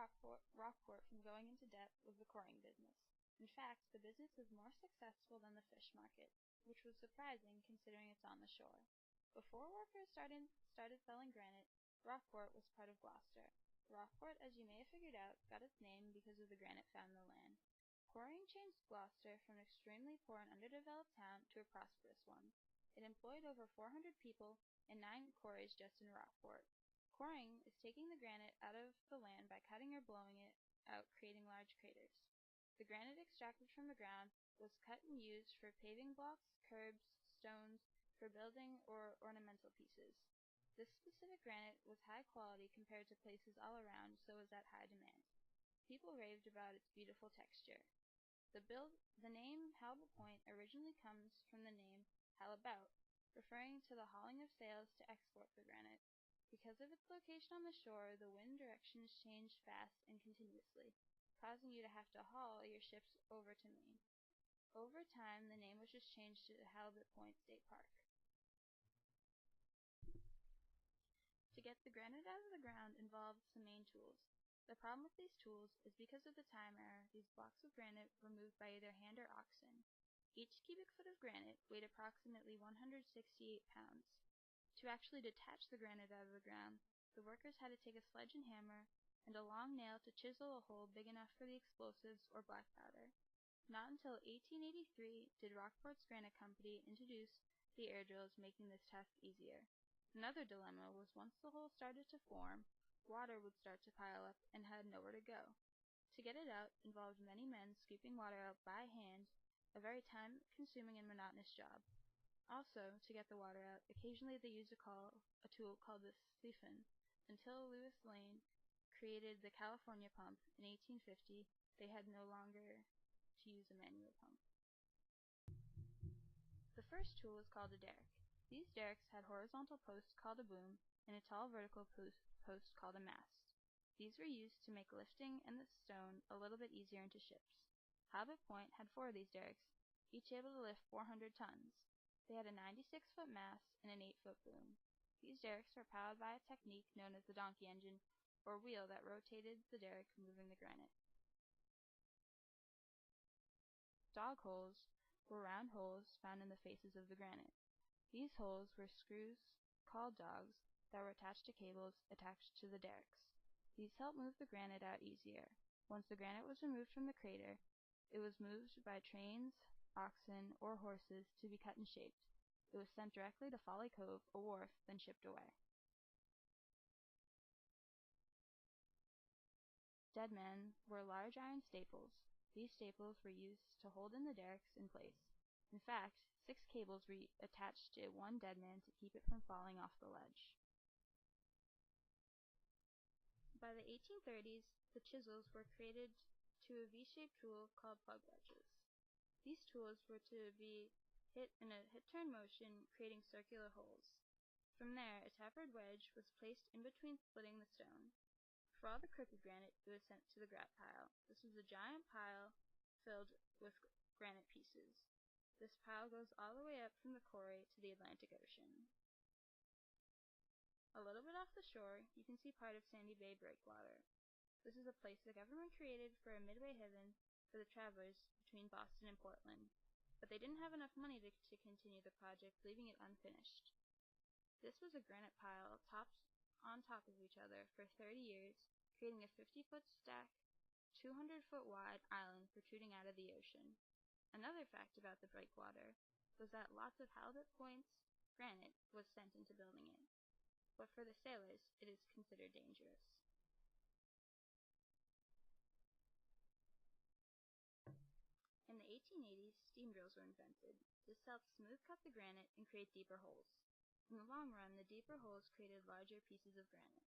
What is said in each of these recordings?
Rockport from going into debt was the coring business. In fact, the business was more successful than the fish market, which was surprising considering it's on the shore. Before workers started selling granite, Rockport was part of Gloucester. Rockport, as you may have figured out, got its name because of the granite found in the land. Quarrying changed Gloucester from an extremely poor and underdeveloped town to a prosperous one. It employed over 400 people and 9 quarries just in Rockport. Quarrying is taking the granite out of the land by cutting or blowing it out, creating large craters. The granite extracted from the ground was cut and used for paving blocks, curbs, stones, for building or ornamental pieces. This specific granite was high quality compared to places all around, so was at high demand. People raved about its beautiful texture. The name halibut point originally comes from the name halibut, referring to the hauling of sails to export the granite. Because of its location on the shore, the wind directions changed fast and continuously, causing you to have to haul your ships over to Maine. Over time, the name was just changed to Halibut Point State Park. To get the granite out of the ground involved some main tools. The problem with these tools is because of the time era, these blocks of granite were moved by either hand or oxen. Each cubic foot of granite weighed approximately 168 pounds. To actually detach the granite out of the ground, the workers had to take a sledge and hammer and a long nail to chisel a hole big enough for the explosives or black powder. Not until 1883 did Rockport's Granite Company introduce the air drills, making this task easier. Another dilemma was once the hole started to form, water would start to pile up and had nowhere to go. To get it out involved many men scooping water out by hand, a very time-consuming and monotonous job. Also, to get the water out, occasionally they used a tool called the siphon. Until Lewis Lane created the California pump in 1850, they had no longer to use a manual pump. The first tool is called a derrick. These derricks had horizontal posts called a boom and a tall vertical post called a mast. These were used to make lifting and the stone a little bit easier into ships. Halibut Point had 4 of these derricks, each able to lift 400 tons. They had a 96-foot mast and an 8-foot boom. These derricks were powered by a technique known as the donkey engine, or wheel that rotated the derrick, moving the granite. Dog holes were round holes found in the faces of the granite. These holes were screws, called dogs, that were attached to cables attached to the derricks. These helped move the granite out easier. Once the granite was removed from the crater, it was moved by trains, oxen, or horses to be cut and shaped. It was sent directly to Folly Cove, a wharf, then shipped away. Deadmen were large iron staples. These staples were used to hold in the derricks in place. In fact, 6 cables were attached to one deadman to keep it from falling off the ledge. By the 1830s, the chisels were created to a V-shaped tool called plug wedges. These tools were to be hit in a hit-turn motion, creating circular holes. From there, a tapered wedge was placed in between, splitting the stone. For all the crooked granite, it was sent to the grat pile. This was a giant pile filled with granite pieces. This pile goes all the way up from the quarry to the Atlantic Ocean. A little bit off the shore, you can see part of Sandy Bay Breakwater. This is a place the government created for a midway haven for the travelers between Boston and Portland, but they didn't have enough money to continue the project, leaving it unfinished. This was a granite pile topped on top of each other for 30 years, creating a 50-foot stack, 200-foot wide island protruding out of the ocean. Another fact about the breakwater was that lots of Halibut Point's granite was sent into building it. But for the sailors, it is considered dangerous. In the 1880s, steam drills were invented. This helped smooth cut the granite and create deeper holes. In the long run, the deeper holes created larger pieces of granite.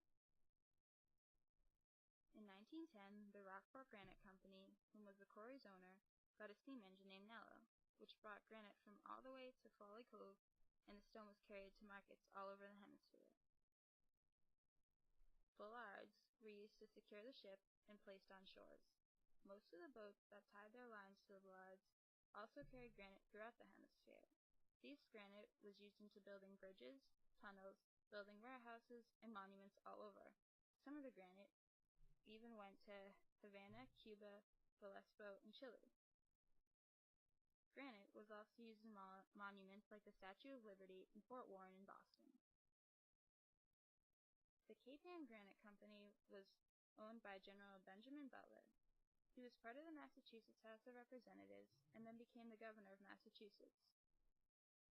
In 1910, the Rockport Granite Company, whom was the quarry's owner, got a steam engine named Nello, which brought granite from all the way to Folly Cove, and the stone was carried to markets all over the hemisphere. Bollards were used to secure the ship and placed on shores. Most of the boats that tied their lines to the bollards also carried granite throughout the hemisphere. This granite was used into building bridges, tunnels, building warehouses, and monuments all over. Some of the granite, even went to Havana, Cuba, Vallejo, and Chile. Granite was also used in monuments like the Statue of Liberty in Fort Warren in Boston. The Cape Ann Granite Company was owned by General Benjamin Butler. He was part of the Massachusetts House of Representatives and then became the governor of Massachusetts.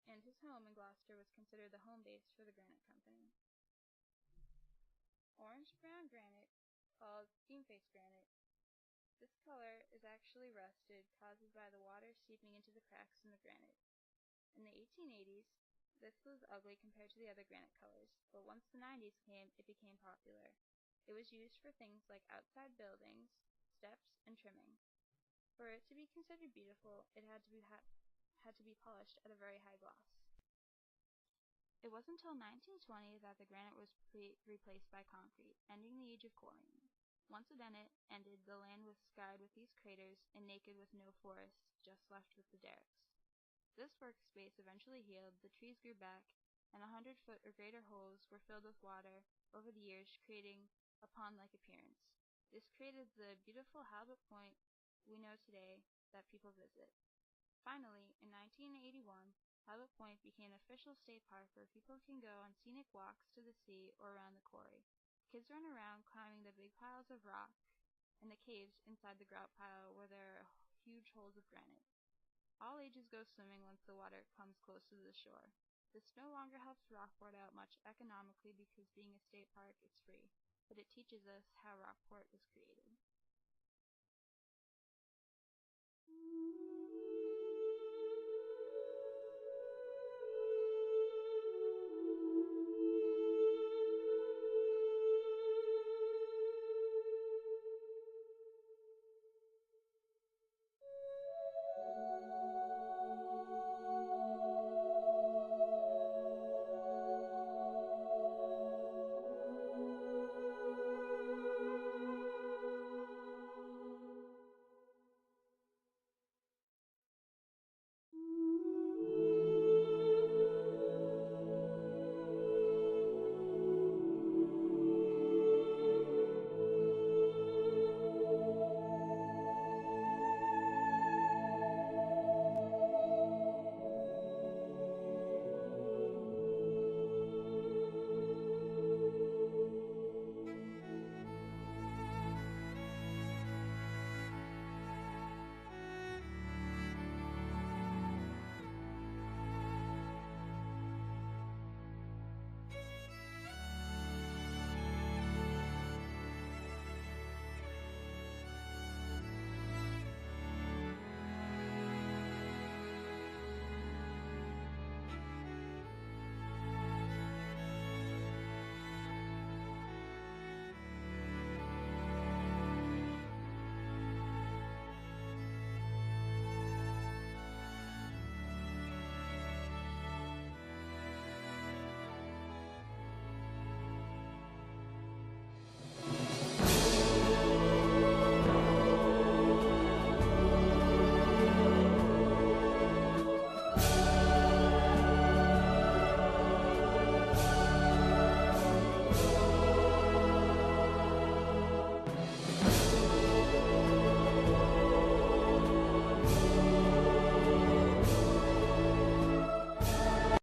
And his home in Gloucester was considered the home base for the Granite Company. Orange-brown granite, called steam-faced granite. This color is actually rusted, caused by the water seeping into the cracks in the granite. In the 1880s, this was ugly compared to the other granite colors, but once the 90s came, it became popular. It was used for things like outside buildings, steps, and trimming. For it to be considered beautiful, it had to be polished at a very high gloss. It wasn't until 1920 that the granite was replaced by concrete, ending the age of quarrying. Once it ended, the land was scarred with these craters and naked with no forests, just left with the derricks. This workspace eventually healed, the trees grew back, and 100-foot or greater holes were filled with water over the years, creating a pond-like appearance. This created the beautiful halibut point we know today that people visit. Finally, in 1981, Halibut Point became an official state park where people can go on scenic walks to the sea or around the quarry. Kids run around climbing the big piles of rock and the caves inside the grout pile where there are huge holes of granite. All ages go swimming once the water comes close to the shore. This no longer helps Rockport out much economically because being a state park, it's free, but it teaches us how Rockport was created.